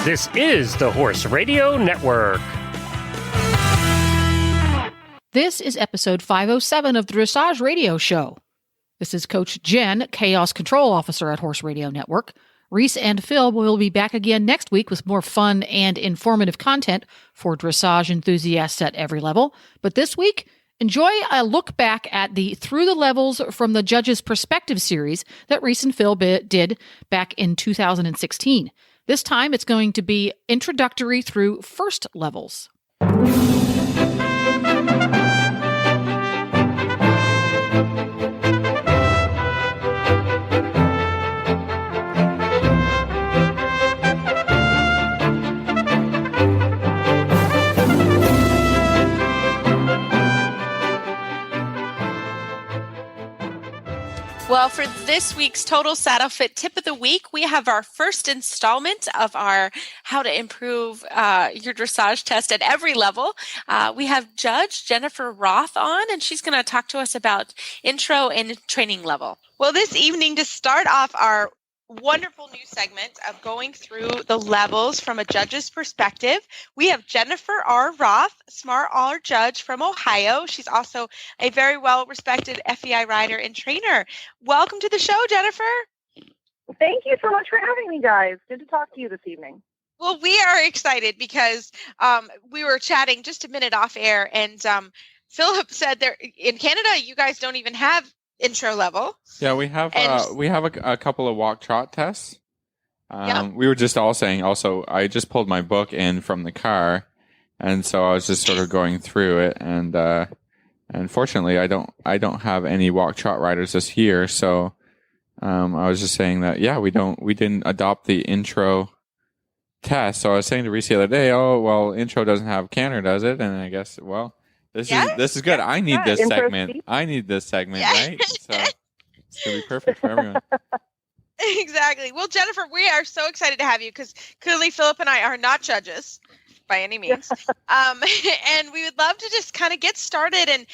This is the Horse Radio Network. This is episode 507 of the Dressage Radio Show. This is Coach Jen, Chaos Control Officer at Horse Radio Network. Reese and Phil will be back again next week with more fun and informative content for dressage enthusiasts at every level. But this week, enjoy a look back at the Through the Levels from the Judge's Perspective series that Reese and Phil did back in 2016. This time, it's going to be introductory through first levels. Well, for this week's Total Saddle Fit Tip of the Week, we have our first installment of our How to Improve Your Dressage Test at Every Level. We have Judge Jennifer Roth on, and she's going to talk to us about intro and training level. Well, this evening, to start off our wonderful new segment of going through the levels from a judge's perspective, we have Jennifer R. Roth, Smart R judge from Ohio. She's also a very well-respected FEI rider and trainer. Welcome to the show, Jennifer. Thank you so much for having me, guys. Good to talk to you this evening. Well, we are excited because we were chatting just a minute off air, and Philip said there in Canada, you guys don't even have intro level. Yeah, we have a couple of walk trot tests. Yep. We were just all saying. Also, I just pulled my book in from the car, and so I was just sort of going through it. And unfortunately, I don't have any walk trot riders this year. So I was just saying that we didn't adopt the intro test. So I was saying to Reese the other day, oh well, intro doesn't have canter, does it? And I guess This is good. I need this segment. Right? So it's going to be perfect for everyone. Exactly. Well, Jennifer, we are so excited to have you because clearly Philip and I are not judges by any means. And we would love to just kind of get started and,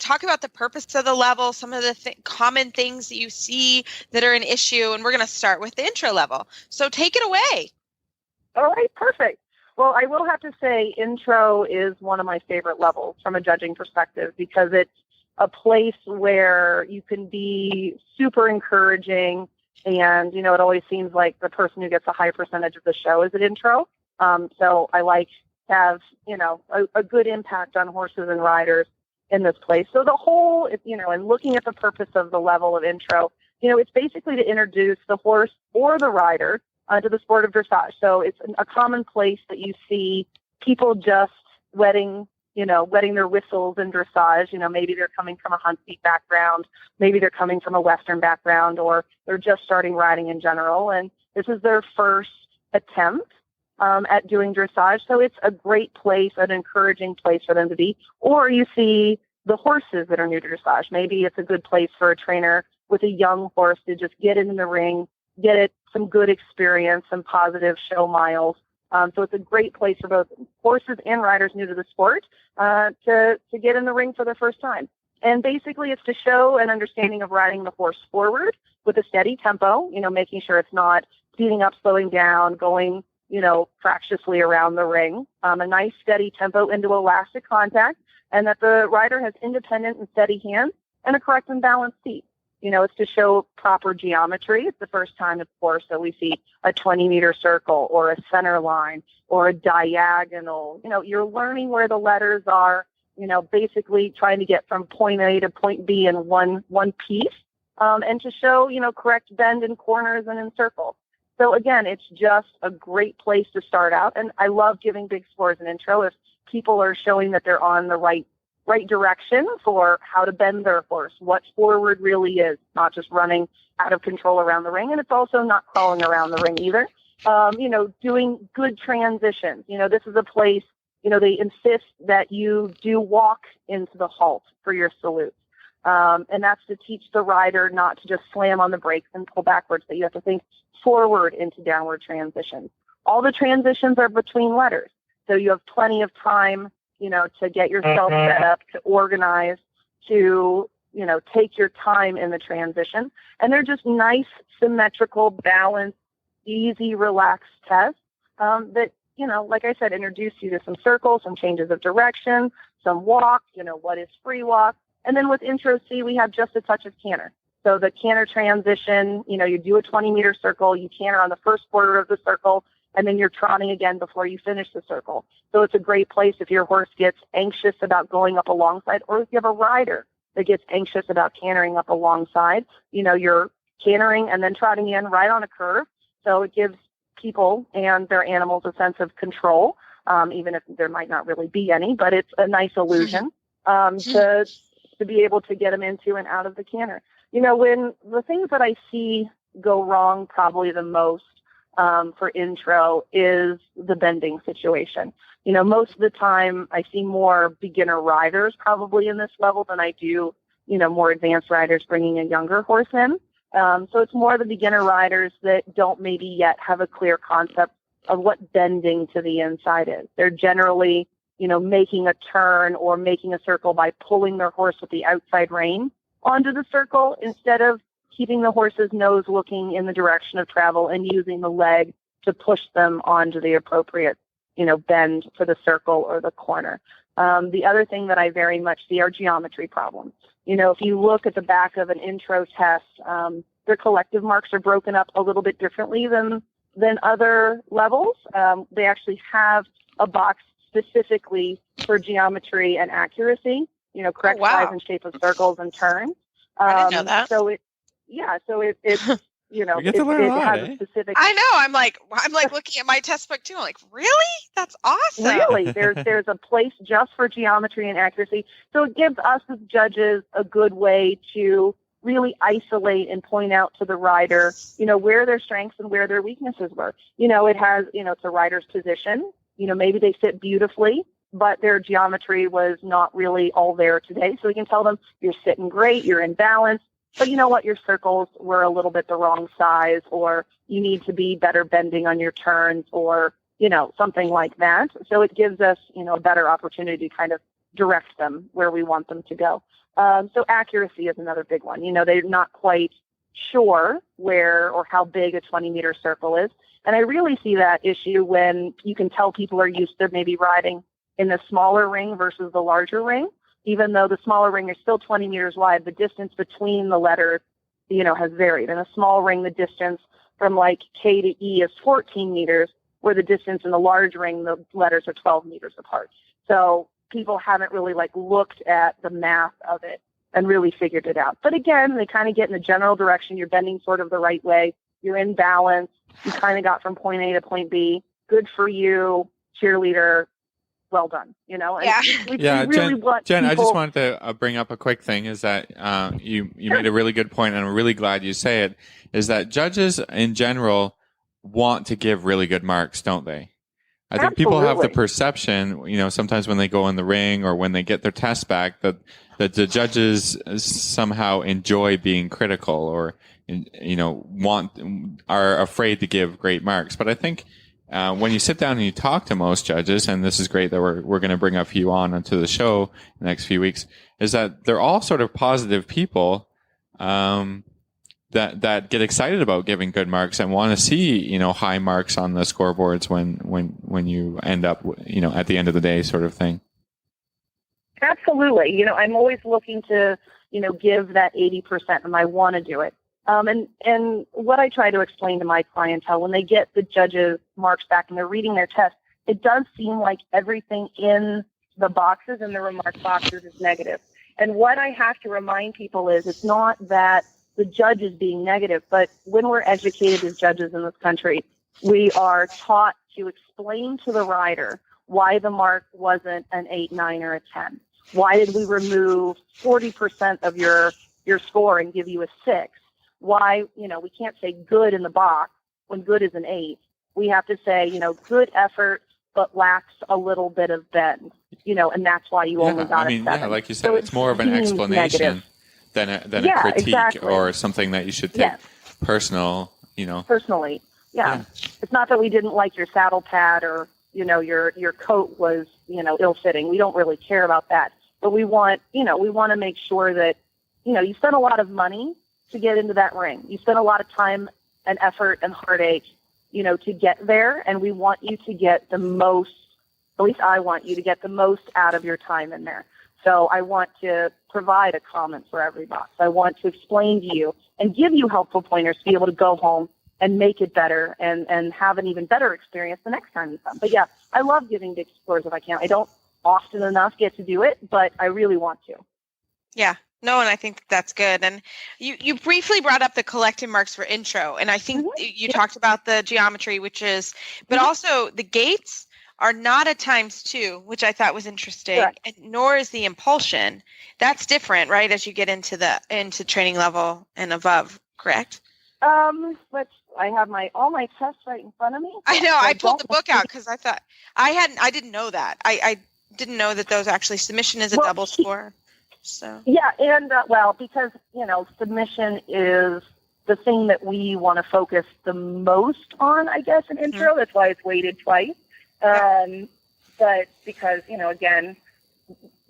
talk about the purpose of the level, some of the common things that you see that are an issue. And we're going to start with the intro level. So take it away. All right, perfect. Well, I will have to say intro is one of my favorite levels from a judging perspective because it's a place where you can be super encouraging and, it always seems like the person who gets a high percentage of the show is at intro. So I like to have, a good impact on horses and riders in this place. So the whole, and looking at the purpose of the level of intro, it's basically to introduce the horse or the rider to the sport of dressage. So it's a common place that you see people just wetting their whistles in dressage. Maybe they're coming from a hunt seat background, maybe they're coming from a Western background, or they're just starting riding in general. And this is their first attempt at doing dressage. So it's a great place, an encouraging place for them to be. Or you see the horses that are new to dressage. Maybe it's a good place for a trainer with a young horse to just get in the ring, get it some good experience, some positive show miles. So it's a great place for both horses and riders new to the sport to get in the ring for the first time. And basically it's to show an understanding of riding the horse forward with a steady tempo, making sure it's not speeding up, slowing down, going, fractiously around the ring, a nice steady tempo into elastic contact, and that the rider has independent and steady hands and a correct and balanced seat. It's to show proper geometry. It's the first time, of course, that we see a 20-meter circle or a center line or a diagonal. You're learning where the letters are, basically trying to get from point A to point B in one piece, and to show, correct bend in corners and in circles. So, again, it's just a great place to start out. And I love giving big scores in intro if people are showing that they're on the right direction for how to bend their horse, what forward really is, not just running out of control around the ring. And it's also not crawling around the ring either. Doing good transitions. This is a place, they insist that you do walk into the halt for your salutes. And that's to teach the rider not to just slam on the brakes and pull backwards, but you have to think forward into downward transitions. All the transitions are between letters. So you have plenty of time, to get yourself set up, to organize, to, take your time in the transition. And they're just nice, symmetrical, balanced, easy, relaxed tests that, like I said, introduce you to some circles, some changes of direction, some walk, what is free walk. And then with Intro C, we have just a touch of canter. So the canter transition, you do a 20-meter circle, you canter on the first quarter of the circle, and then you're trotting again before you finish the circle. So it's a great place if your horse gets anxious about going up alongside, or if you have a rider that gets anxious about cantering up alongside. You're cantering and then trotting in right on a curve. So it gives people and their animals a sense of control, even if there might not really be any, but it's a nice illusion to be able to get them into and out of the canter. When the things that I see go wrong probably the most for Intro is the bending situation. Most of the time I see more beginner riders probably in this level than I do, more advanced riders bringing a younger horse in. So it's more the beginner riders that don't maybe yet have a clear concept of what bending to the inside is. They're generally, making a turn or making a circle by pulling their horse with the outside rein onto the circle instead of keeping the horse's nose looking in the direction of travel and using the leg to push them onto the appropriate, bend for the circle or the corner. The other thing that I very much see are geometry problems. If you look at the back of an Intro test, their collective marks are broken up a little bit differently than other levels. They actually have a box specifically for geometry and accuracy, correct size and shape of circles and turns. I didn't know that. So it's We get to learn a lot, has a specific. I know. I'm like looking at my test book too. I'm like, really? That's awesome. Really, there's a place just for geometry and accuracy. So it gives us as judges a good way to really isolate and point out to the rider, where their strengths and where their weaknesses were. It has, it's a rider's position. Maybe they sit beautifully, but their geometry was not really all there today. So we can tell them, you're sitting great, you're in balance, but you know what, your circles were a little bit the wrong size, or you need to be better bending on your turns, or, something like that. So it gives us, a better opportunity to kind of direct them where we want them to go. So accuracy is another big one. They're not quite sure where or how big a 20-meter circle is. And I really see that issue when you can tell people are used to maybe riding in the smaller ring versus the larger ring. Even though the smaller ring is still 20 meters wide, the distance between the letters, has varied. In a small ring, the distance from like K to E is 14 meters, where the distance in the large ring, the letters are 12 meters apart. So people haven't really looked at the math of it and really figured it out. But again, they kind of get in the general direction. You're bending sort of the right way. You're in balance. You kind of got from point A to point B. Good for you, cheerleader. Well done. And we really want Jen, people... I just wanted to bring up a quick thing is that you made a really good point, and I'm really glad you say it, is that judges in general want to give really good marks, don't they? I think people have the perception, sometimes when they go in the ring or when they get their test back, that the judges somehow enjoy being critical or, are afraid to give great marks. But I think when you sit down and you talk to most judges, and this is great that we're going to bring a few onto the show in the next few weeks, is that they're all sort of positive people that get excited about giving good marks and want to see, high marks on the scoreboards when you end up, at the end of the day sort of thing. Absolutely. I'm always looking to, give that 80%, and I want to do it. And what I try to explain to my clientele when they get the judges' marks back and they're reading their test, it does seem like everything in the boxes, in the remark boxes, is negative. And what I have to remind people is it's not that the judge is being negative, but when we're educated as judges in this country, we are taught to explain to the rider why the mark wasn't an 8, 9, or a 10. Why did we remove 40% of your score and give you a 6? Why, we can't say good in the box when good is an 8. We have to say, good effort, but lacks a little bit of bend, and that's why you only got a 7. Yeah, like you said, so it's more of an explanation than a critique, exactly. Or something that you should take personal, Personally, yeah. It's not that we didn't like your saddle pad or, your coat was, ill-fitting. We don't really care about that. But we want to make sure that, you spent a lot of money to get into that ring. You spent a lot of time and effort and heartache to get there, and we want you to get the most, at least I want you to get the most out of your time in there. So I want to provide a comment for every box. I want to explain to you and give you helpful pointers to be able to go home and make it better and have an even better experience the next time you come. But yeah, I love giving to explorers if I can. I don't often enough get to do it, but I really want to. Yeah. No, and I think that's good. And you briefly brought up the collective marks for intro, and I think you talked about the geometry, but also the gates are not at ×2, which I thought was interesting, and nor is the impulsion. That's different, right? As you get into training level and above, correct? I have all my tests right in front of me. I know. I pulled the book out because I thought I didn't know that. I didn't know that those actually submission is a double score. So yeah, and because submission is the thing that we want to focus the most on, I guess, in intro. That's why it's weighted twice. But because again,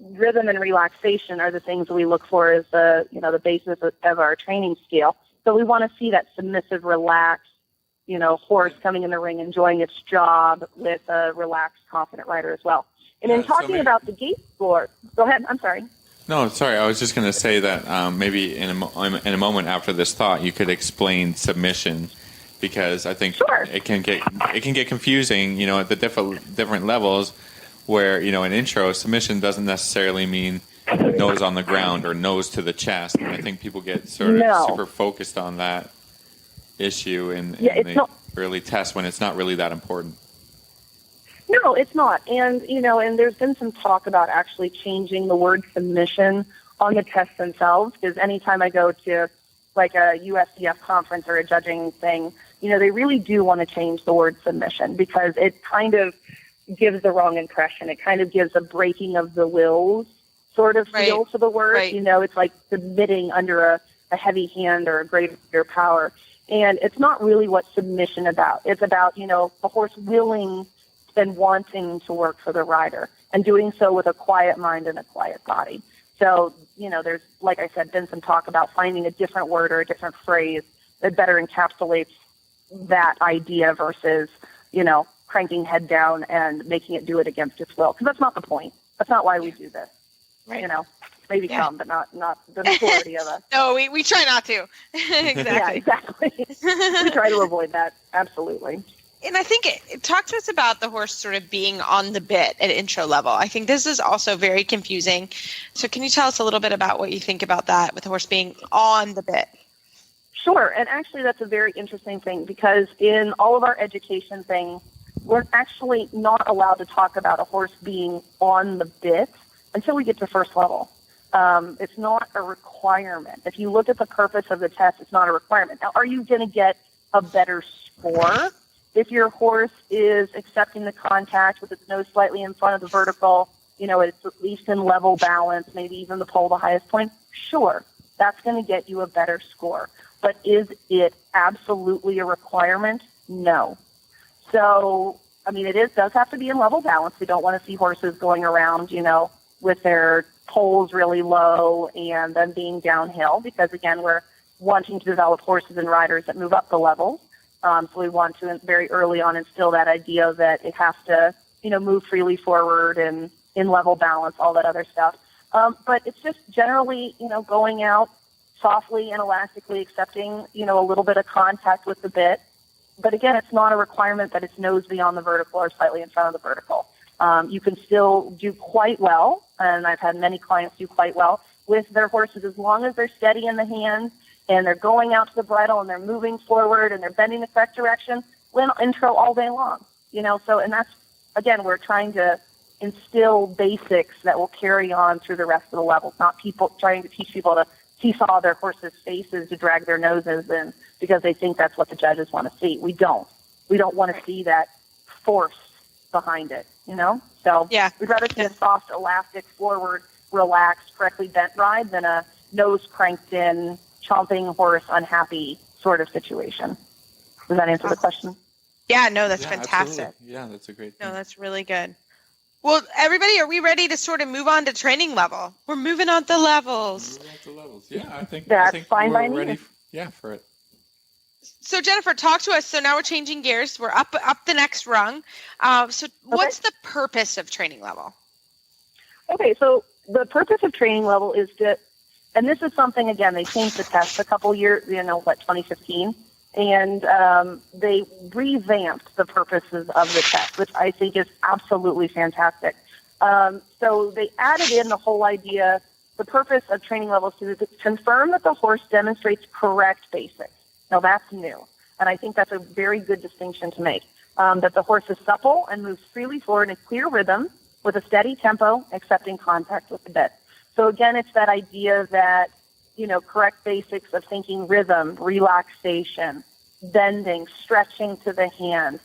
rhythm and relaxation are the things that we look for as the basis of our training scale. So we want to see that submissive, relaxed, horse coming in the ring, enjoying its job with a relaxed, confident rider as well. And in talking about the gate score, go ahead. I'm sorry. No, sorry. I was just going to say that maybe in a moment after this thought, you could explain submission, because I think it can get confusing. At the different levels, where in intro, submission doesn't necessarily mean nose on the ground or nose to the chest. And I think people get sort of super focused on that issue in the early test when it's not really that important. No, it's not. And, and there's been some talk about actually changing the word submission on the tests themselves, because anytime I go to like a USDF conference or a judging thing, they really do want to change the word submission, because it kind of gives the wrong impression. It kind of gives a breaking of the wills sort of feel to the word. Right. It's like submitting under a heavy hand or a greater power. And it's not really what submission about. It's about, a horse willing and wanting to work for the rider, and doing so with a quiet mind and a quiet body. So, there's, like I said, been some talk about finding a different word or a different phrase that better encapsulates that idea versus, cranking head down and making it do it against its will. Because that's not the point. That's not why we do this. Right. Maybe some, but not the majority of us. No, we try not to. Exactly. Yeah, exactly. We try to avoid that. Absolutely. And I think talk to us about the horse sort of being on the bit at intro level. I think this is also very confusing. So can you tell us a little bit about what you think about that, with the horse being on the bit? Sure. And actually, that's a very interesting thing, because in all of our education things, we're actually not allowed to talk about a horse being on the bit until we get to first level. It's not a requirement. If you look at the purpose of the test, it's not a requirement. Now, are you going to get a better score if your horse is accepting the contact with its nose slightly in front of the vertical, it's at least in level balance, maybe even the pole the highest point? Sure, that's going to get you a better score. But is it absolutely a requirement? No. So, it does have to be in level balance. We don't want to see horses going around, with their poles really low and then being downhill, because, again, we're wanting to develop horses and riders that move up the levels. So we want to very early on instill that idea that it has to, move freely forward and in level balance, all that other stuff. But it's just generally, going out softly and elastically, accepting, a little bit of contact with the bit. But again, it's not a requirement that it's nose beyond the vertical or slightly in front of the vertical. You can still do quite well, and I've had many clients do quite well with their horses as long as they're steady in the hands and they're going out to the bridle and they're moving forward and they're bending the correct direction. Win intro all day long, So, and that's, again, we're trying to instill basics that will carry on through the rest of the levels, not trying to teach people to seesaw their horses' faces to drag their noses in because they think that's what the judges want to see. We don't. We don't want to see that force behind it, So we'd rather see a soft, elastic, forward, relaxed, correctly bent ride than a nose cranked in, chomping horse, unhappy sort of situation. Does that answer the question? Yeah, no, that's fantastic. Absolutely. Yeah, that's a great thing. No, that's really good. Well, everybody, are we ready to sort of move on to training level? We're moving on to levels. Yeah, I think that's I think fine we're by me. ready. For it. So Jennifer, talk to us. So now we're changing gears. We're up the next rung. So what's the purpose of training level? Okay, so the purpose of training level is to, and this is something, again, they changed the test a couple years, 2015, and they revamped the purposes of the test, which I think is absolutely fantastic. So they added in the whole idea, the purpose of training levels is to confirm that the horse demonstrates correct basics. Now that's new, and I think that's a very good distinction to make, that the horse is supple and moves freely forward in a clear rhythm with a steady tempo, accepting contact with the bit. So again, it's that idea that, correct basics of thinking rhythm, relaxation, bending, stretching to the hand,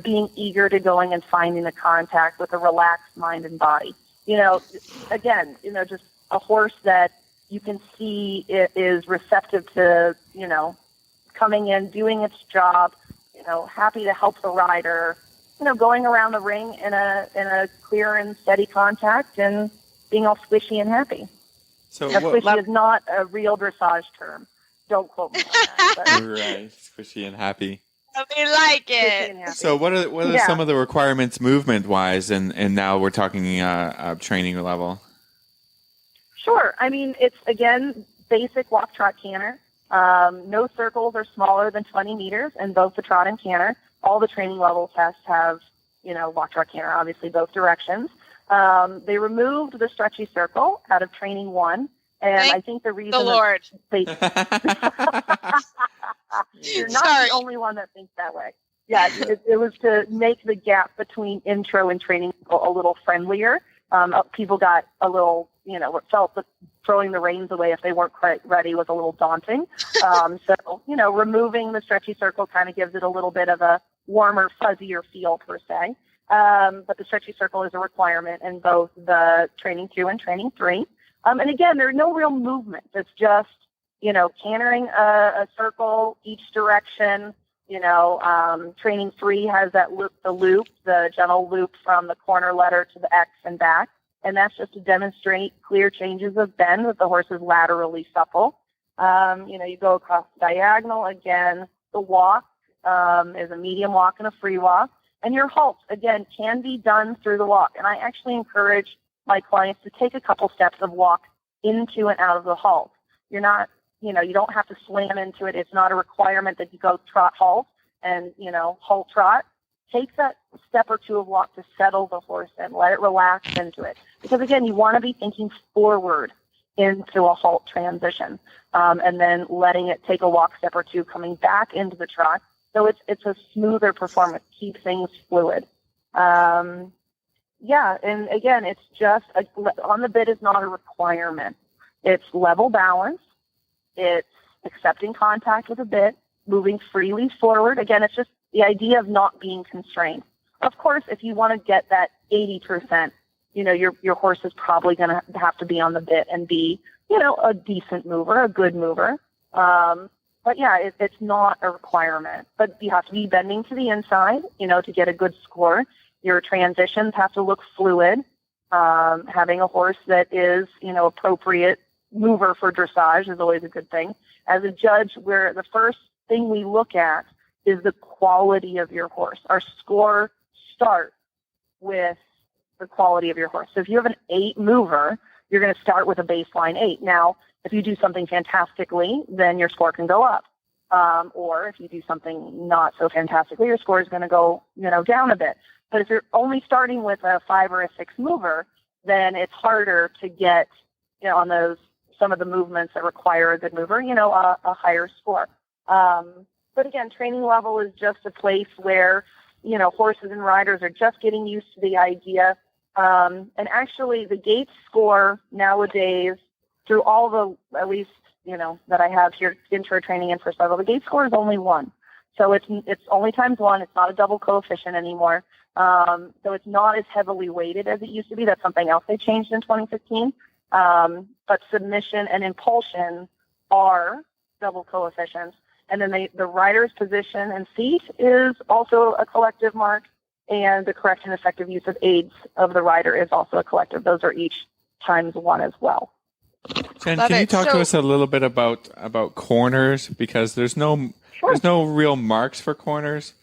being eager to going and finding the contact with a relaxed mind and body. Again, just a horse that you can see it is receptive to, coming in, doing its job, happy to help the rider, going around the ring in a clear and steady contact and being all squishy and happy. So squishy is not a real dressage term. Don't quote me on that. But. Right, squishy and happy. We like it. So what are some of the requirements movement wise, and now we're talking training level? Sure. I mean, it's again basic walk, trot, canter. No circles are smaller than 20 meters in both the trot and canter. All the training level tests have, walk, trot, canter, obviously both directions. They removed the stretchy circle out of training 1. And I think the reason the Lord. You're not the only one that thinks that way. Yeah, it was to make the gap between intro and training a little friendlier. People got a little, felt that throwing the reins away if they weren't quite ready was a little daunting. So, removing the stretchy circle kind of gives it a little bit of a warmer, fuzzier feel per se. But the stretchy circle is a requirement in both the training 2 and training 3. And again, there's no real movement. It's just, cantering a circle each direction. Training 3 has that loop, the gentle loop from the corner letter to the X and back. And that's just to demonstrate clear changes of bend that the horse is laterally supple. You go across the diagonal. Again, the walk is a medium walk and a free walk. And your halts, again, can be done through the walk. And I actually encourage my clients to take a couple steps of walk into and out of the halt. You're not, you don't have to slam into it. It's not a requirement that you go trot, halt, and, halt, trot. Take that step or two of walk to settle the horse and let it relax into it. Because, again, you want to be thinking forward into a halt transition, and then letting it take a walk step or two, coming back into the trot. So it's a smoother performance, keep things fluid. And again, it's just on the bit is not a requirement. It's level balance. It's accepting contact with a bit, moving freely forward. Again, it's just the idea of not being constrained. Of course, if you want to get that 80%, your horse is probably going to have to be on the bit and be, a decent mover, a good mover. But yeah, it's not a requirement. But you have to be bending to the inside, to get a good score. Your transitions have to look fluid. Having a horse that is, appropriate mover for dressage is always a good thing. As a judge, the first thing we look at is the quality of your horse. Our score starts with the quality of your horse. So if you have an 8 mover, you're going to start with a baseline 8. Now, if you do something fantastically, then your score can go up. Or if you do something not so fantastically, your score is going to go, down a bit. But if you're only starting with a 5 or a 6 mover, then it's harder to get, on those, some of the movements that require a good mover, a higher score. But again, training level is just a place where, horses and riders are just getting used to the idea. And actually the gate score nowadays, through all the, at least, that I have here, intro training and first level, the gate score is only 1. So it's only times 1. It's not a double coefficient anymore. So it's not as heavily weighted as it used to be. That's something else they changed in 2015. But submission and impulsion are double coefficients. And then the rider's position and seat is also a collective mark. And the correct and effective use of aids of the rider is also a collective. Those are each times 1 as well. Jen, Love can you it. talk to So- us a little bit about corners, because there's no real marks for corners,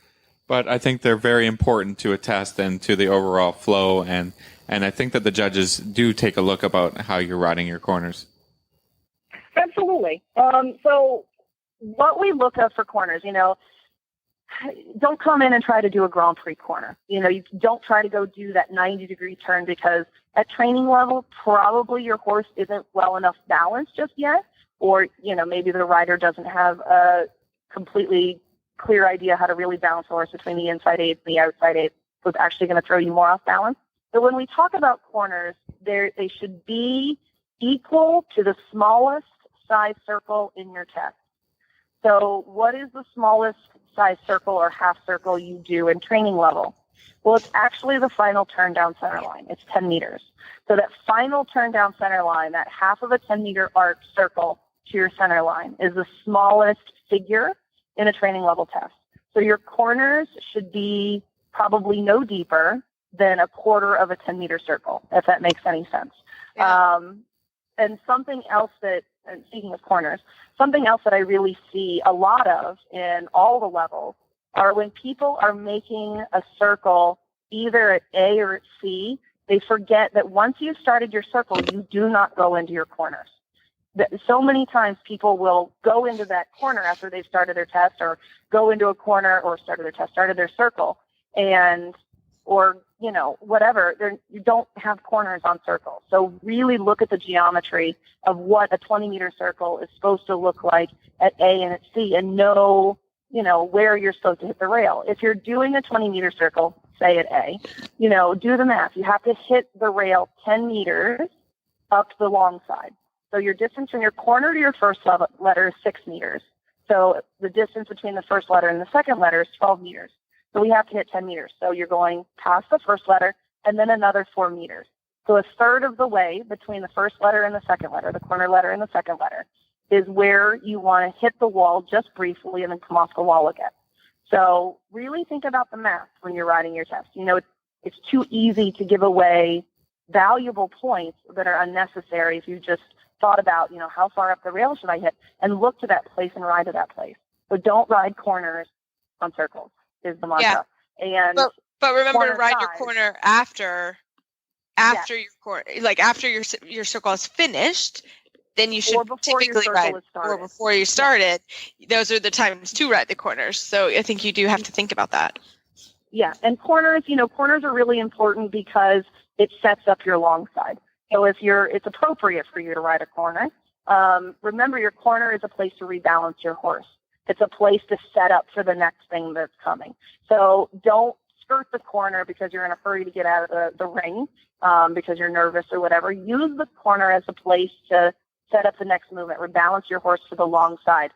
but I think they're very important to a test and to the overall flow, and I think that the judges do take a look about how you're riding your corners. Absolutely. So what we look at for corners, don't come in and try to do a Grand Prix corner. You don't try to go do that 90-degree turn, because at training level, probably your horse isn't well enough balanced just yet, or, maybe the rider doesn't have a completely clear idea how to really balance the horse between the inside aids and the outside aids. So it's actually going to throw you more off balance. So when we talk about corners, they should be equal to the smallest size circle in your test. So what is the smallest size circle or half circle you do in training level? Well, it's actually the final turn down center line. It's 10 meters. So that final turn down center line, that half of a 10-meter arc circle to your center line, is the smallest figure in a training level test. So your corners should be probably no deeper than a quarter of a 10-meter circle, if that makes any sense. Yeah. And something else and speaking of corners, something else that I really see a lot of in all the levels are when people are making a circle either at A or at C, they forget that once you've started your circle, you do not go into your corners. So many times people will go into that corner after they've started their test, or go into a corner or started their circle, or whatever. You don't have corners on circles. So really look at the geometry of what a 20-meter circle is supposed to look like at A and at C, and know, where you're supposed to hit the rail. If you're doing a 20-meter circle, say at A, do the math. You have to hit the rail 10 meters up the long side. So your distance from your corner to your first letter is 6 meters. So the distance between the first letter and the second letter is 12 meters. So we have to hit 10 meters. So you're going past the first letter and then another 4 meters. So a third of the way between the first letter and the second letter, the corner letter and the second letter, is where you want to hit the wall just briefly and then come off the wall again. So really think about the math when you're riding your test. It's too easy to give away valuable points that are unnecessary if you just thought about, how far up the rail should I hit, and look to that place and ride to that place. So don't ride corners on circles is the mantra. Yeah. And but remember to ride size, your corner after your corner, like after your circle is finished. Then you should typically ride, or before you started. Those are the times to ride the corners. So I think you do have to think about that. Yeah, and corners are really important because it sets up your long side. So it's appropriate for you to ride a corner. Remember, your corner is a place to rebalance your horse. It's a place to set up for the next thing that's coming. So don't skirt the corner because you're in a hurry to get out of the ring, because you're nervous or whatever. Use the corner as a place to set up the next movement, rebalance your horse to the long side,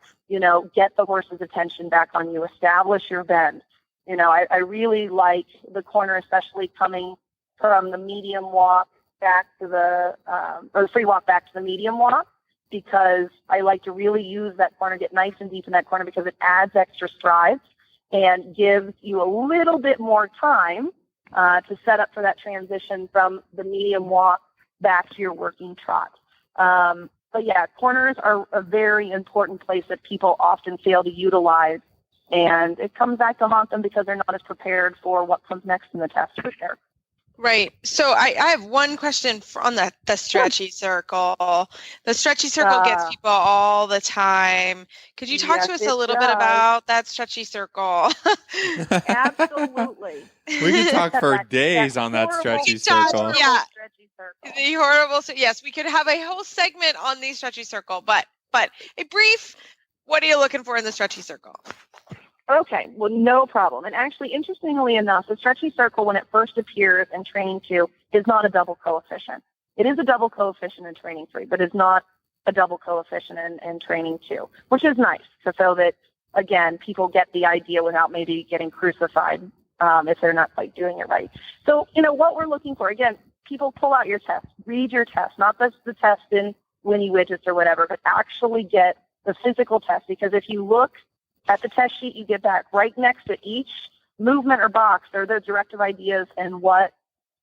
get the horse's attention back on you, establish your bend. I really like the corner, especially coming from the medium walk back to or the free walk back to the medium walk, because I like to really use that corner, get nice and deep in that corner, because it adds extra strides and gives you a little bit more time to set up for that transition from the medium walk back to your working trot. But yeah, corners are a very important place that people often fail to utilize, and it comes back to haunt them because they're not as prepared for what comes next in the test for sure. Right. So I have one question on the stretchy circle. The stretchy circle gets people all the time. Could you talk to us a little bit about that stretchy circle? Absolutely. We could talk for days on that stretchy circle. Yeah. The horrible. Yes, we could have a whole segment on the stretchy circle, but a brief. What are you looking for in the stretchy circle? Okay, well, no problem. And actually, interestingly enough, the stretchy circle, when it first appears in Training 2, is not a double coefficient. It is a double coefficient in Training 3, but it's not a double coefficient in Training 2, which is nice, so that, again, people get the idea without maybe getting crucified if they're not quite doing it right. So, what we're looking for, again, people pull out your test, read your test, not just the test in Winnie Widgets or whatever, but actually get the physical test, because if you look at the test sheet you get back, right next to each movement or box, there are the directive ideas and what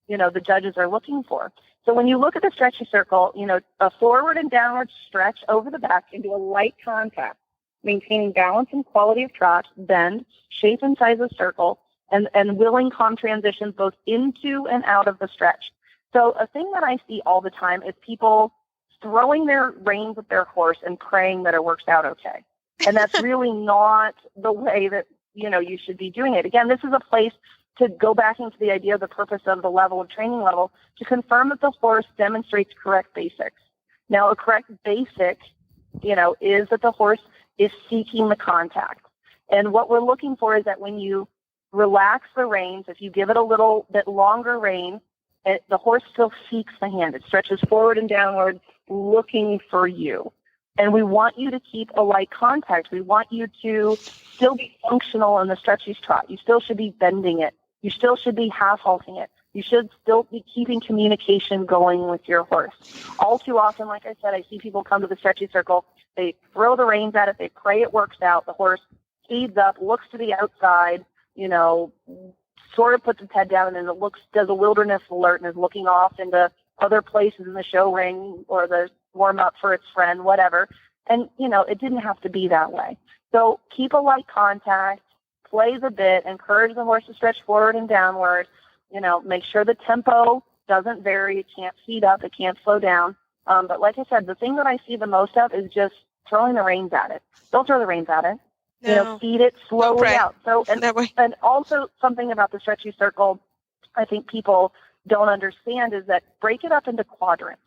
the judges are looking for. So when you look at the stretchy circle, a forward and downward stretch over the back into a light contact, maintaining balance and quality of trot, bend, shape and size of circle, and willing calm transitions both into and out of the stretch. So a thing that I see all the time is people throwing their reins at their horse and praying that it works out okay. And that's really not the way that, you should be doing it. Again, this is a place to go back into the idea of the purpose of the level of training level to confirm that the horse demonstrates correct basics. Now, a correct basic, is that the horse is seeking the contact. And what we're looking for is that when you relax the reins, if you give it a little bit longer rein, the horse still seeks the hand. It stretches forward and downward, looking for you. And we want you to keep a light contact. We want you to still be functional in the stretchy trot. You still should be bending it. You still should be half halting it. You should still be keeping communication going with your horse. All too often, like I said, I see people come to the stretchy circle. They throw the reins at it. They pray it works out. The horse speeds up, looks to the outside, sort of puts its head down, and then does a wilderness alert and is looking off into other places in the show ring or the warm up for its friend, whatever. And, it didn't have to be that way. So keep a light contact, play the bit, encourage the horse to stretch forward and downward, make sure the tempo doesn't vary. It can't speed up. It can't slow down. But like I said, the thing that I see the most of is just throwing the reins at it. Don't throw the reins at it. No. Speed it, slow it out. So, and also something about the stretchy circle I think people don't understand is that break it up into quadrants.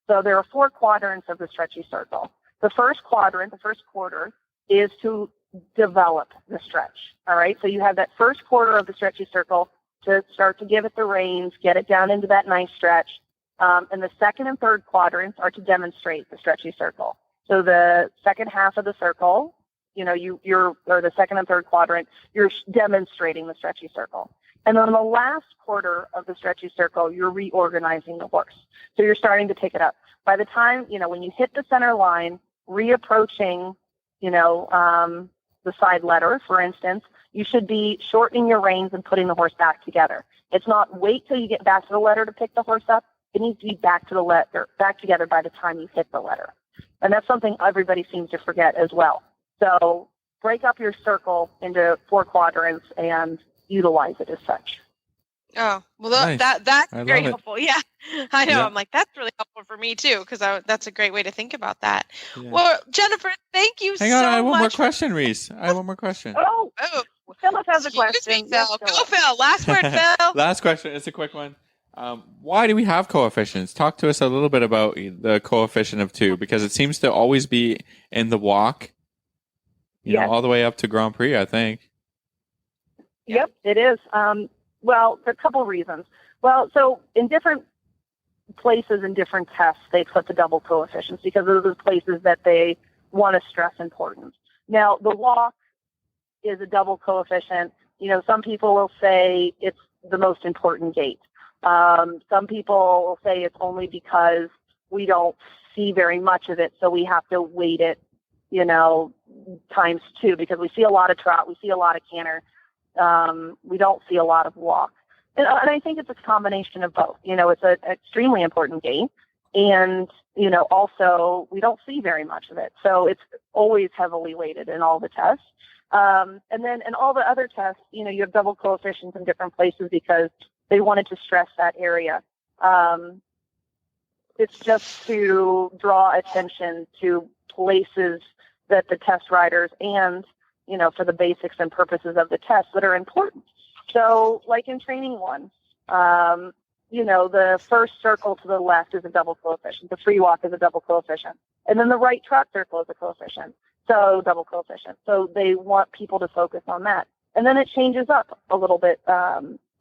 So there are 4 quadrants of the stretchy circle. The first quadrant, the first quarter, is to develop the stretch. All right. So you have that first quarter of the stretchy circle to start to give it the reins, get it down into that nice stretch. And the second and third quadrants are to demonstrate the stretchy circle. So the second half of the circle, or the second and third quadrant, you're demonstrating the stretchy circle. And then the last quarter of the stretchy circle, you're reorganizing the horse. So you're starting to pick it up. By the time, when you hit the center line, reapproaching, the side letter, for instance, you should be shortening your reins and putting the horse back together. It's not wait till you get back to the letter to pick the horse up. It needs to be back together by the time you hit the letter. And that's something everybody seems to forget as well. So break up your circle into 4 quadrants and utilize it as such. Oh, well, Nice. that's I very love it. helpful. Yeah, I know. Yeah. I'm like, that's really helpful for me too, because that's a great way to think about that. Yeah. Well, Jennifer, thank you Hang so on, I have one more much. question, Reese. I have one more question. Oh, Oh, Phyllis has a excuse question. me, Yes, Phil. Go, Phyllis. Phil. Last word, Phil. Last question. It's a quick one. Why do we have coefficients? Talk to us a little bit about the coefficient of 2, because it seems to always be in the walk, Yes. all the way up to Grand Prix, I think. Yep, it is. Well, for a couple of reasons. Well, so in different places in different tests, they put the double coefficients because those are the places that they want to stress importance. Now, the walk is a double coefficient. Some people will say it's the most important gait. Some people will say it's only because we don't see very much of it, so we have to weight it, times 2, because we see a lot of trot, we see a lot of canter. We don't see a lot of walk. And I think it's a combination of both. It's an extremely important game. And, also we don't see very much of it. So it's always heavily weighted in all the tests. And then in all the other tests, you have double coefficients in different places because they wanted to stress that area. It's just to draw attention to places that the test riders and, for the basics and purposes of the test that are important. So like in training 1, the first circle to the left is a double coefficient. The free walk is a double coefficient. And then the right trot circle is a coefficient. So double coefficient. So they want people to focus on that. And then it changes up a little bit,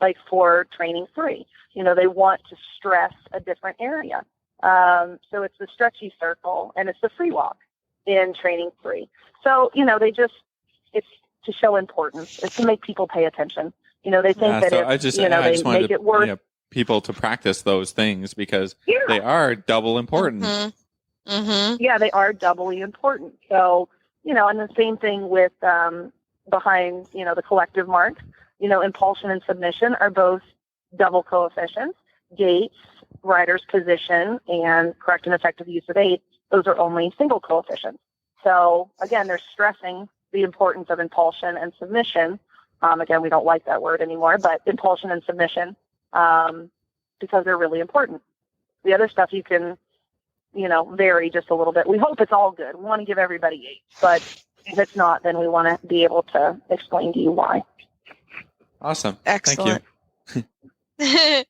like for training 3. They want to stress a different area. So it's the stretchy circle and it's the free walk in training 3. So, it's to show importance. It's to make people pay attention. They think that so it's, I they just wanted make it worth. people to practice those things because Yeah. they are double important. Mm-hmm. Mm-hmm. Yeah, they are doubly important. So, and the same thing with behind, the collective marks, impulsion and submission are both double coefficients. gaits, rider's position, and correct and effective use of aids, those are only single coefficients. So again, they're stressing the importance of impulsion and submission. Again, we don't like that word anymore, but impulsion and submission, because they're really important. The other stuff you can, vary just a little bit. We hope it's all good. We want to give everybody 8, but if it's not, then we want to be able to explain to you why. Awesome. Excellent. Thank you.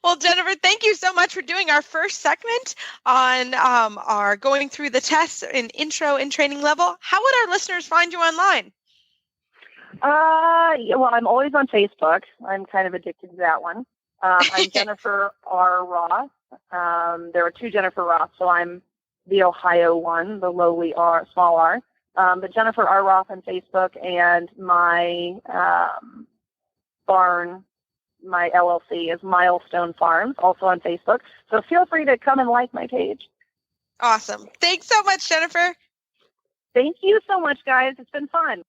Well, Jennifer, thank you so much for doing our first segment on our going through the tests in intro and training level. How would our listeners find you online? Well, I'm always on Facebook. I'm kind of addicted to that one. I'm Jennifer R. Roth. There are 2 Jennifer Roth, so I'm the Ohio one, the lowly R, small r. But Jennifer R. Roth on Facebook, and my barn, my LLC is Milestone Farms, also on Facebook. So feel free to come and like my page. Awesome. Thanks so much, Jennifer. Thank you so much, guys. It's been fun.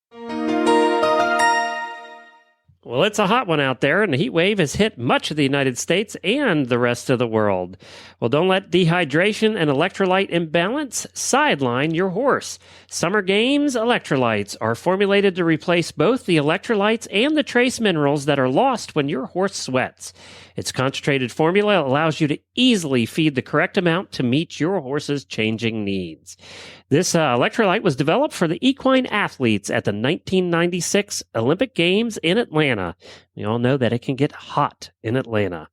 Well, it's a hot one out there, and the heat wave has hit much of the United States and the rest of the world. Well, don't let dehydration and electrolyte imbalance sideline your horse. Summer Games electrolytes are formulated to replace both the electrolytes and the trace minerals that are lost when your horse sweats. Its concentrated formula allows you to easily feed the correct amount to meet your horse's changing needs. This electrolyte was developed for the equine athletes at the 1996 Olympic Games in Atlanta. We all know that it can get hot in Atlanta.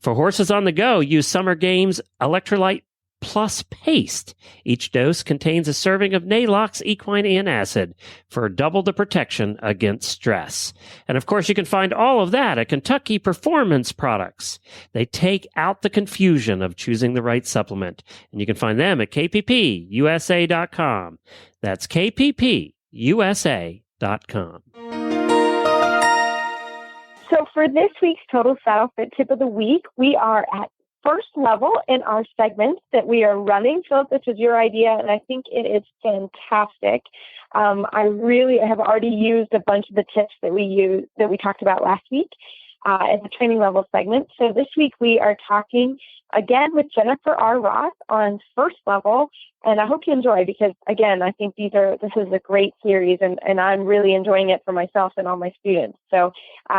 For horses on the go, use Summer Games Electrolyte Plus Paste. Each dose contains a serving of Nalox equine antacid for double the protection against stress. And of course, you can find all of that at Kentucky Performance Products. They take out the confusion of choosing the right supplement. And you can find them at kppusa.com. That's kppusa.com. So for this week's Total Saddle Fit Tip of the Week, we are at first level in our segment that we are running. Philip, this was your idea, and I think it is fantastic. I really have already used a bunch of the tips that we talked about last week in the training level segment. So this week we are talking again with Jennifer R. Roth on first level, and I hope you enjoy, because again, I think this is a great series, and I'm really enjoying it for myself and all my students. So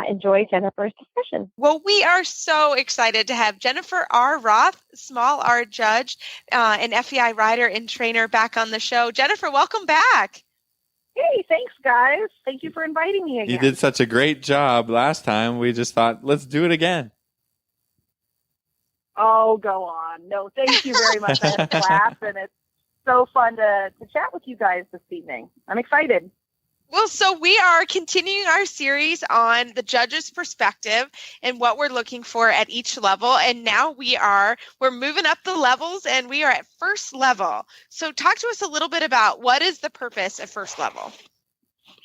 enjoy Jennifer's discussion. Well, we are so excited to have Jennifer R. Roth, small R judge, an FEI rider and trainer, back on the show. Jennifer, welcome back. Hey, thanks, guys. Thank you for inviting me again. You did such a great job last time. We just thought, let's do it again. Oh, go on. No, thank you very much. I had class, and it's so fun to chat with you guys this evening. I'm excited. Well, so we are continuing our series on the judge's perspective and what we're looking for at each level. And now we're moving up the levels, and we are at first level. So talk to us a little bit about what is the purpose of first level.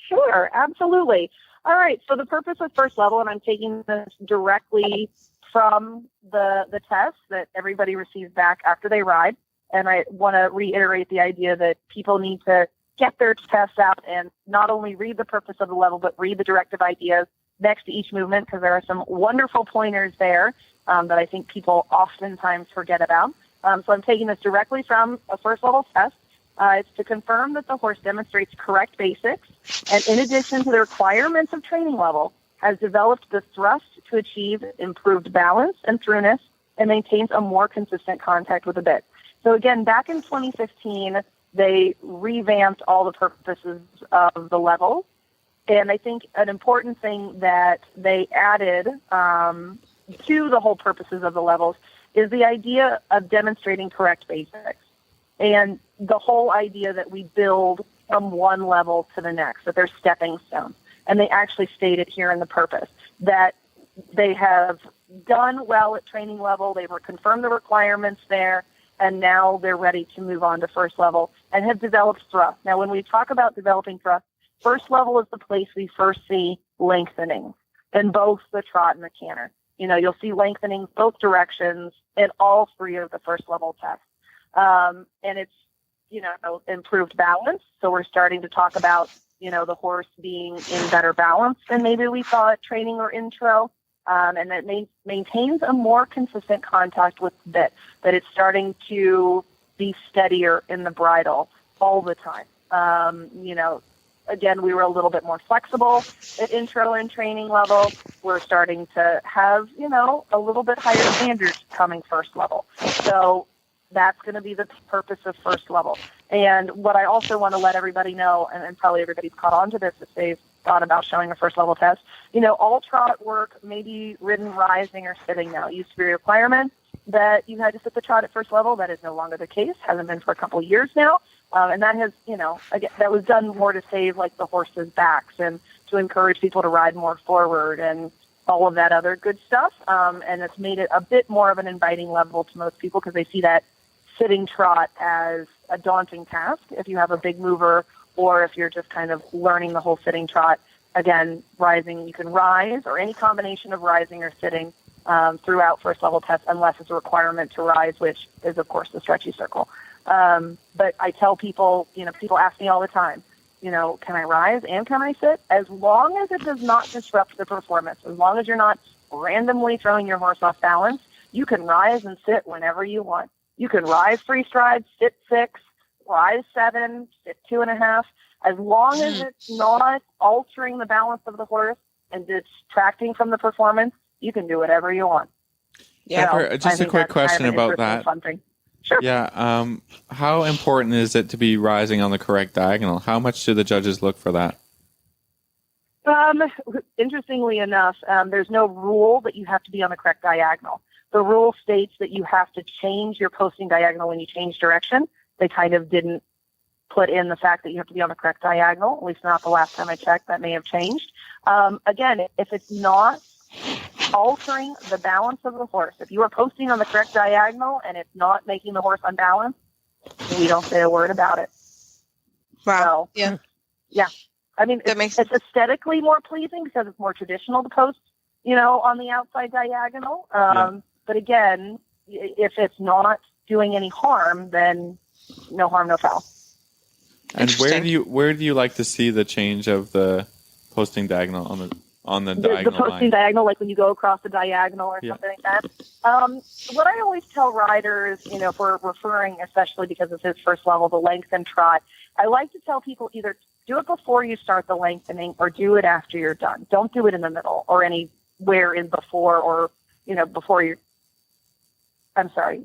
Sure, absolutely. All right. So the purpose of first level, and I'm taking this directly from the test that everybody receives back after they ride. And I want to reiterate the idea that people need to get their tests out and not only read the purpose of the level, but read the directive ideas next to each movement, because there are some wonderful pointers there that I think people oftentimes forget about. So I'm taking this directly from a first level test. It's to confirm that the horse demonstrates correct basics, and in addition to the requirements of training level, has developed the thrust to achieve improved balance and throughness, and maintains a more consistent contact with the bit. So again, back in 2015, they revamped all the purposes of the levels. And I think an important thing that they added to the whole purposes of the levels is the idea of demonstrating correct basics. And the whole idea that we build from one level to the next, that they're stepping stones. And they actually stated here in the purpose that they have done well at training level. They've confirmed the requirements there, and now they're ready to move on to first level and have developed thrust. Now, when we talk about developing thrust, first level is the place we first see lengthening in both the trot and the canter. You'll see lengthening both directions in all 3 of the first level tests. And it's, improved balance. So we're starting to talk about, the horse being in better balance than maybe we saw at training or intro. and that maintains a more consistent contact with the bit, that it's starting to be steadier in the bridle all the time. Again, we were a little bit more flexible at intro and training level. We're starting to have, a little bit higher standards coming first level. So that's going to be the purpose of first level. And what I also want to let everybody know, and probably everybody's caught on to this if they've thought about showing a first level test, all trot work may be ridden rising or sitting now. It used to be a requirement that you had to sit the trot at first level. That is no longer the case. Hasn't been for a couple of years now. And that has, again, that was done more to save like the horses' backs and to encourage people to ride more forward and all of that other good stuff. And it's made it a bit more of an inviting level to most people because they see that sitting trot as a daunting task if you have a big mover or if you're just kind of learning the whole sitting trot. Again, rising, you can rise or any combination of rising or sitting throughout first level tests unless it's a requirement to rise, which is, of course, the stretchy circle. But I tell people, people ask me all the time, can I rise and can I sit? As long as it does not disrupt the performance, as long as you're not randomly throwing your horse off balance, you can rise and sit whenever you want. You can rise 3 strides, sit 6, rise 7, sit 2.5. As long as it's not altering the balance of the horse and distracting from the performance, you can do whatever you want. Yeah. Just a quick question about that. Sure. Yeah. How important is it to be rising on the correct diagonal? How much do the judges look for that? Interestingly enough, there's no rule that you have to be on the correct diagonal. The rule states that you have to change your posting diagonal when you change direction. They kind of didn't put in the fact that you have to be on the correct diagonal, at least not the last time I checked. That may have changed. Again, if it's not altering the balance of the horse, if you are posting on the correct diagonal and it's not making the horse unbalanced, we don't say a word about it. Wow. So, yeah. I mean, it's aesthetically more pleasing because it's more traditional to post, on the outside diagonal. But again, if it's not doing any harm, then no harm, no foul. And where do you like to see the change of the posting diagonal on the diagonal the posting line? diagonal, like when you go across the diagonal or something like that. What I always tell riders, if we're referring, especially because it's his first level, the lengthen trot, I like to tell people either do it before you start the lengthening or do it after you're done. Don't do it in the middle or anywhere in before or, before you're,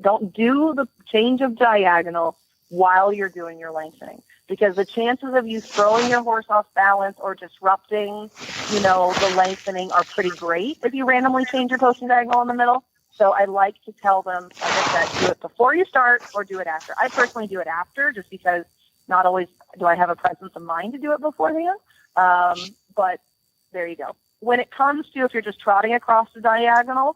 don't do the change of diagonal while you're doing your lengthening, because the chances of you throwing your horse off balance or disrupting, the lengthening are pretty great if you randomly change your posting diagonal in the middle. So I like to tell them, like I said, do it before you start or do it after. I personally do it after just because not always do I have a presence of mind to do it beforehand. But there you go. When it comes to if you're just trotting across the diagonal,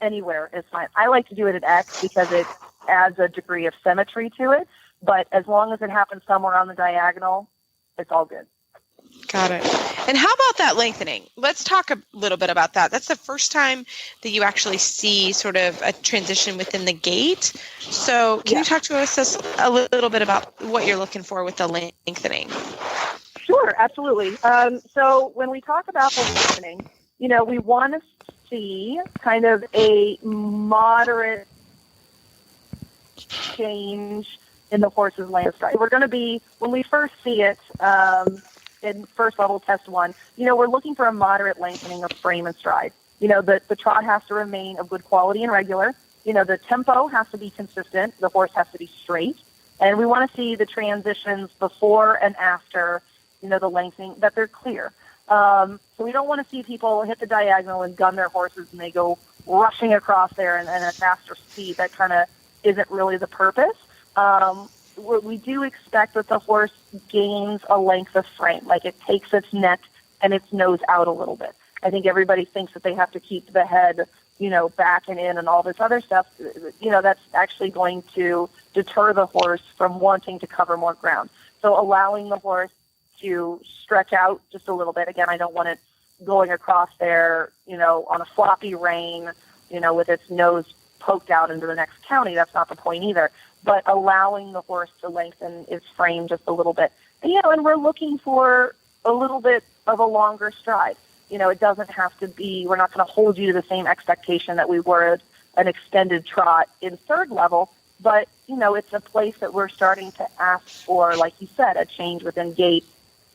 anywhere is fine. I like to do it at X because it adds a degree of symmetry to it. But as long as it happens somewhere on the diagonal, it's all good. Got it. And how about that lengthening? Let's talk a little bit about that. That's the first time that you actually see sort of a transition within the gait. So can you talk to us a little bit about what you're looking for with the lengthening? Sure, absolutely. So when we talk about the lengthening, we want to see kind of a moderate change in the horse's length stride. We're going to be, when we first see it in first level test 1, we're looking for a moderate lengthening of frame and stride. The trot has to remain of good quality and regular. The tempo has to be consistent. The horse has to be straight. And we want to see the transitions before and after, the lengthening, that they're clear. So we don't want to see people hit the diagonal and gun their horses and they go rushing across there and at a faster speed. That kind of isn't really the purpose. We do expect that the horse gains a length of frame, like it takes its neck and its nose out a little bit. I think everybody thinks that they have to keep the head, back and in and all this other stuff. That's actually going to deter the horse from wanting to cover more ground. So allowing the horse to stretch out just a little bit. Again, I don't want it going across there, on a floppy rein, with its nose poked out into the next county. That's not the point either. But allowing the horse to lengthen its frame just a little bit. And we're looking for a little bit of a longer stride. it doesn't have to be, we're not going to hold you to the same expectation that we were an extended trot in third level, but, it's a place that we're starting to ask for, like you said, a change within gait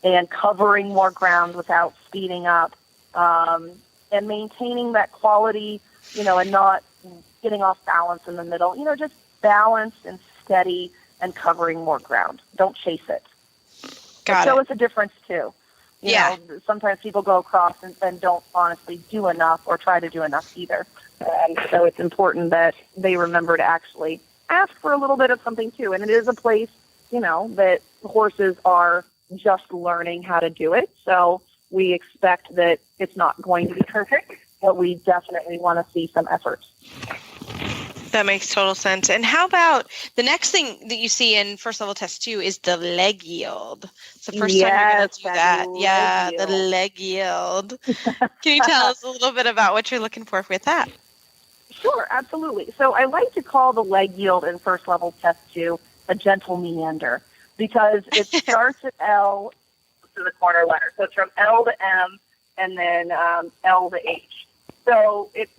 and covering more ground without speeding up, and maintaining that quality, and not getting off balance in the middle, just balanced and steady and covering more ground. Don't chase it. Show us a difference too. You know, sometimes people go across and don't honestly do enough or try to do enough either. So it's important that they remember to actually ask for a little bit of something too. And it is a place, that horses are just learning how to do it. So we expect that it's not going to be perfect, but we definitely want to see some effort. That makes total sense. And how about the next thing that you see in first level test 2 is the leg yield. It's the first time you're going to do that. Yeah, the leg yield. Can you tell us a little bit about what you're looking for with that? Sure, absolutely. So I like to call the leg yield in first level test 2 a gentle meander, because it starts at L to the corner letter. So it's from L to M and then L to H. So it's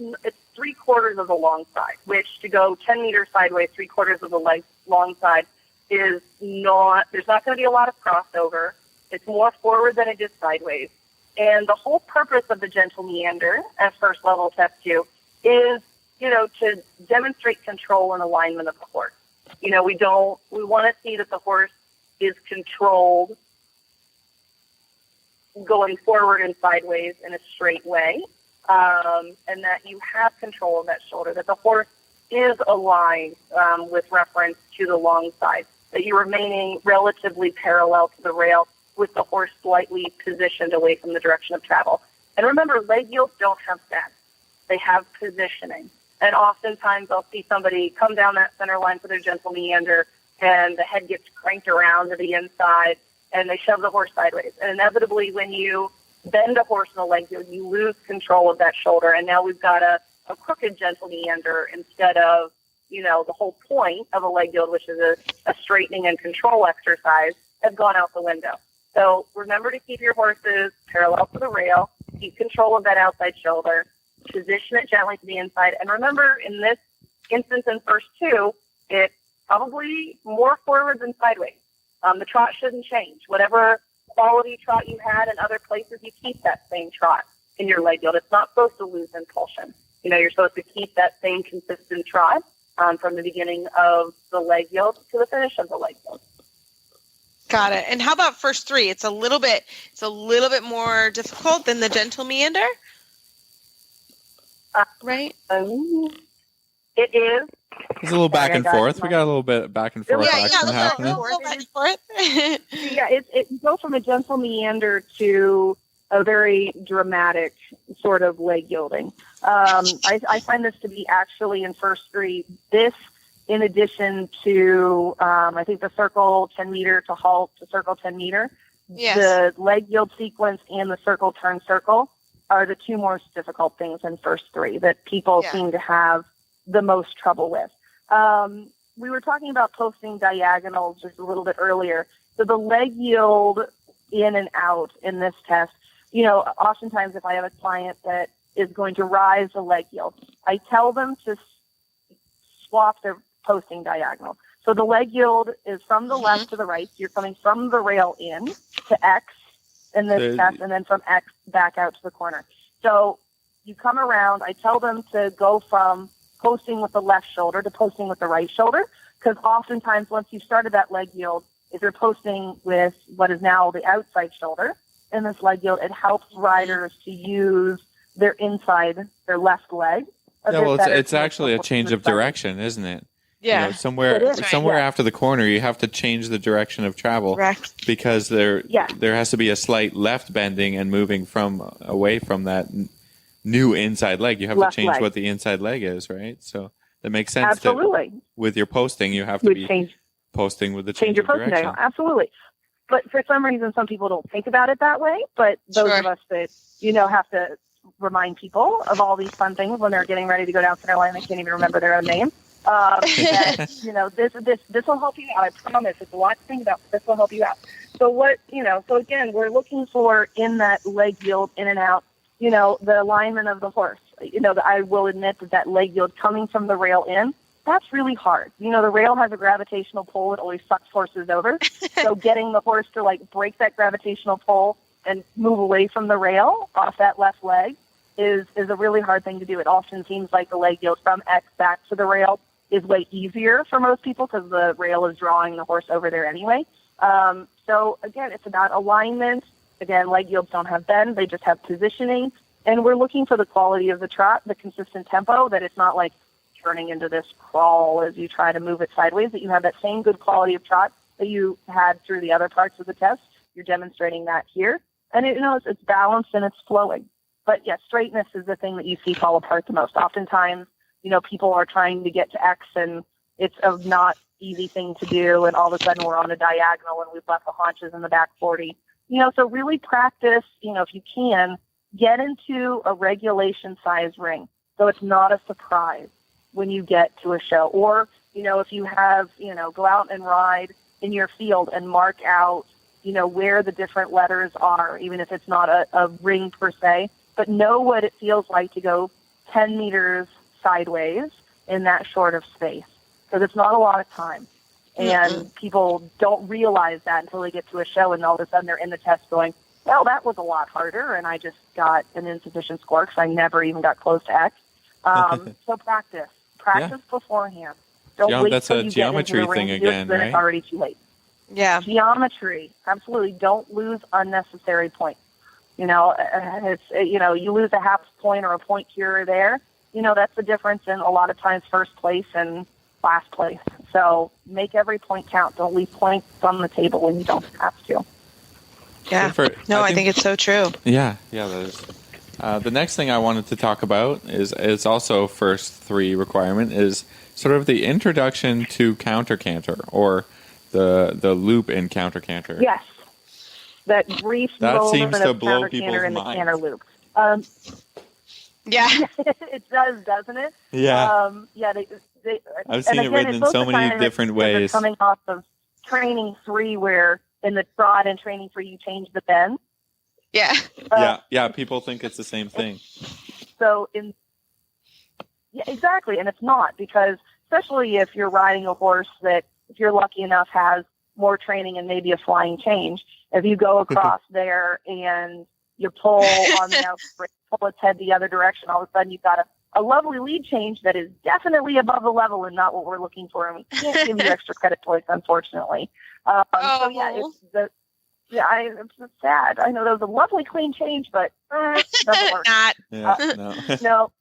3/4 of the long side, which to go 10 meters sideways, 3/4 of the long side is not, there's not going to be a lot of crossover. It's more forward than it is sideways. And the whole purpose of the gentle meander at first level test 2 is, to demonstrate control and alignment of the horse. We want to see that the horse is controlled going forward and sideways in a straight way. And that you have control of that shoulder, that the horse is aligned with reference to the long side, that you're remaining relatively parallel to the rail with the horse slightly positioned away from the direction of travel. And remember, leg yields don't have stance. They have positioning. And oftentimes I'll see somebody come down that center line for their gentle meander, and the head gets cranked around to the inside, and they shove the horse sideways. And inevitably, when you bend a horse in the leg yield, you lose control of that shoulder, and now we've got a crooked gentle meander instead of, the whole point of a leg yield, which is a straightening and control exercise, has gone out the window. So remember to keep your horses parallel to the rail, keep control of that outside shoulder, position it gently to the inside, and remember, in this instance in first 2, it's probably more forward than sideways. The trot shouldn't change. Whatever quality trot you had in other places, you keep that same trot in your leg yield. It's not supposed to lose impulsion. You're supposed to keep that same consistent trot from the beginning of the leg yield to the finish of the leg yield. Got it. And how about first 3? It's a little bit more difficult than the gentle meander, right? It is. There's a little back and forth. We got a little bit back and forth action happening. Yeah, it goes from a gentle meander to a very dramatic sort of leg yielding. I find this to be actually in first 3. This, in addition to, I think the circle 10 meter to halt to circle 10 meter, the leg yield sequence and the circle turn circle are the 2 most difficult things in first 3 that people seem to have the most trouble with. We were talking about posting diagonals just a little bit earlier. So the leg yield in and out in this test, oftentimes if I have a client that is going to rise the leg yield, I tell them to swap their posting diagonal. So the leg yield is from the left to the right. You're coming from the rail in to X in this test, and then from X back out to the corner. So you come around, I tell them to go from posting with the left shoulder to posting with the right shoulder, because oftentimes once you started that leg yield, if you're posting with what is now the outside shoulder in this leg yield, it helps riders to use their left leg. It's actually a change of direction, isn't it? Yeah. Somewhere after the corner, you have to change the direction of travel, because there has to be a slight left bending and moving away from that new inside leg. You have to change what the inside leg is, right? So that makes sense. Absolutely. With your posting, you have to be posting with the change of direction. Absolutely. But for some reason, some people don't think about it that way. But those of us that, have to remind people of all these fun things when they're getting ready to go down center line, they can't even remember their own name. This will help you out. I promise. It's a lot to think about, but this will help you out. So again, we're looking for in that leg yield, in and out, the alignment of the horse. I will admit that leg yield coming from the rail in, that's really hard. The rail has a gravitational pull that always sucks horses over. So getting the horse to like break that gravitational pull and move away from the rail off that left leg is a really hard thing to do. It often seems like the leg yield from X back to the rail is way easier for most people because the rail is drawing the horse over there anyway. So again, it's about alignment. Again, leg yields don't have bend, they just have positioning. And we're looking for the quality of the trot, the consistent tempo, that it's not like turning into this crawl as you try to move it sideways, that you have that same good quality of trot that you had through the other parts of the test. You're demonstrating that here. And it's balanced and it's flowing. But yes, straightness is the thing that you see fall apart the most. Oftentimes, people are trying to get to X and it's a not easy thing to do. And all of a sudden we're on a diagonal and we've left the haunches in the back 40. So really practice, if you can, get into a regulation size ring. So it's not a surprise when you get to a show. Or, if you have, go out and ride in your field and mark out, where the different letters are, even if it's not a ring per se, but know what it feels like to go 10 meters sideways in that short of space. Because it's not a lot of time. And people don't realize that until they get to a show and all of a sudden they're in the test going, well, that was a lot harder and I just got an insufficient score because I never even got close to X. So practice beforehand. Don't wait that's till a you geometry get into the thing ring, again, then right? it's already too late. Yeah. Geometry, absolutely. Don't lose unnecessary points. It's you lose a half point or a point here or there. That's the difference in a lot of times first place and last place. So make every point count. Don't leave points on the table when you don't have to. Yeah. I think it's so true. Yeah, that is. The next thing I wanted to talk about is also first 3 requirement is sort of the introduction to counter canter or the loop in counter canter. Yes, that brief moment seems to of blow counter people's canter in the minds. canter loop. Yeah. It does, doesn't it? Yeah. I've seen it written in so many different ways. Coming off of training 3 where in the trot and training 3 you change the bend. Yeah. Yeah, people think it's the same thing. So exactly, and it's not, because especially if you're riding a horse that, if you're lucky enough, has more training and maybe a flying change, if you go across there and you pull on the outside, pull its head the other direction, all of a sudden you've got a lovely lead change that is definitely above the level and not what we're looking for, and we can't give you extra credit points, unfortunately. So yeah, it's sad. I know that was a lovely clean change, but it doesn't work. Not. No.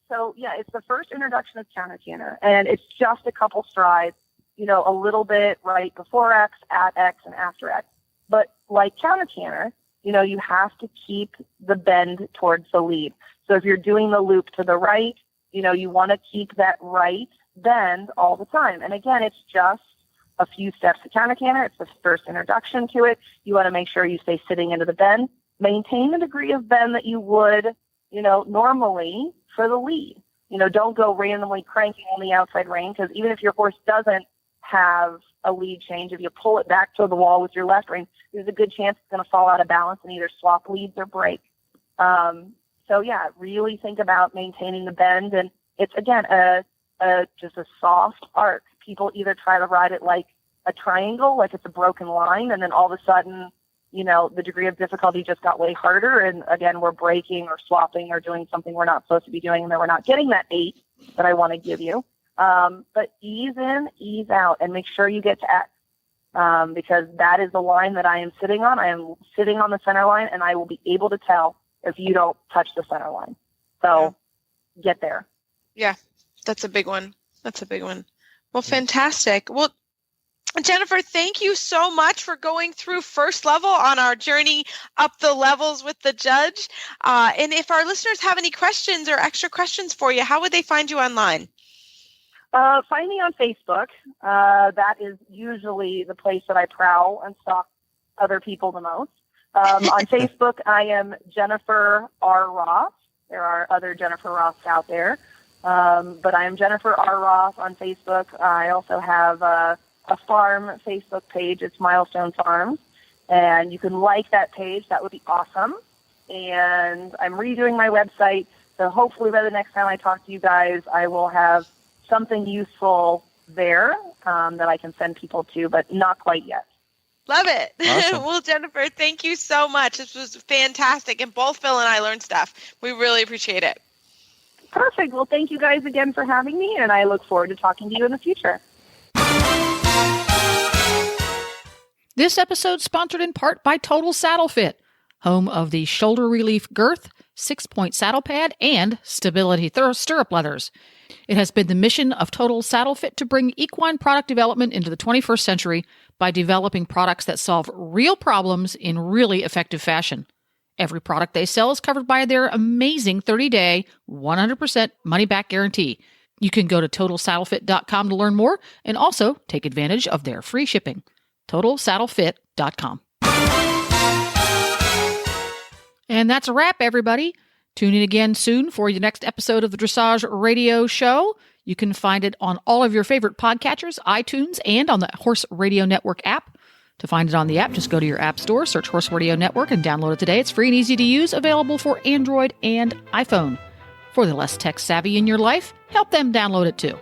So yeah, it's the first introduction of counter canter, and it's just a couple strides, a little bit right before X, at X, and after X. But like counter canter, you have to keep the bend towards the lead. So if you're doing the loop to the right, you want to keep that right bend all the time. And again, it's just a few steps to counter canter. It's the first introduction to it. You want to make sure you stay sitting into the bend. Maintain the degree of bend that you would, normally for the lead. Don't go randomly cranking on the outside rein, because even if your horse doesn't have a lead change, if you pull it back to the wall with your left rein, there's a good chance it's going to fall out of balance and either swap leads or break. So yeah, really think about maintaining the bend. And it's, again, just a soft arc. People either try to ride it like a triangle, like it's a broken line, and then all of a sudden, the degree of difficulty just got way harder. And again, we're breaking or swapping or doing something we're not supposed to be doing, and then we're not getting that 8 that I want to give you. But ease in, ease out, and make sure you get to X, because that is the line that I am sitting on. I am sitting on the center line, and I will be able to tell if you don't touch the center line. So get there. Yeah, that's a big one. Well, fantastic. Well, Jennifer, thank you so much for going through first level on our journey up the levels with the judge. And if our listeners have any questions or extra questions for you, how would they find you online? Find me on Facebook. That is usually the place that I prowl and stalk other people the most. On Facebook, I am Jennifer R. Ross. There are other Jennifer Ross out there. But I am Jennifer R. Ross on Facebook. I also have a farm Facebook page. It's Milestone Farms. And you can like that page. That would be awesome. and I'm redoing my website. So hopefully by the next time I talk to you guys, I will have something useful there that I can send people to, but not quite yet. Love it. Awesome. Well, Jennifer, thank you so much. This was fantastic. And both Phil and I learned stuff. We really appreciate it. Perfect. Well, thank you guys again for having me, and I look forward to talking to you in the future. This episode sponsored in part by Total Saddle Fit, home of the shoulder relief girth, 6-point saddle pad, and stability stirrup leathers. It has been the mission of Total Saddle Fit to bring equine product development into the 21st century by developing products that solve real problems in really effective fashion. Every product they sell is covered by their amazing 30-day, 100% money-back guarantee. You can go to TotalSaddleFit.com to learn more and also take advantage of their free shipping. TotalSaddleFit.com. And that's a wrap, everybody. Tune in again soon for the next episode of the Dressage Radio Show. You can find it on all of your favorite podcatchers, iTunes, and on the Horse Radio Network app. To find it on the app, just go to your app store, search Horse Radio Network, and download it today. It's free and easy to use, available for Android and iPhone. For the less tech savvy in your life, help them download it too.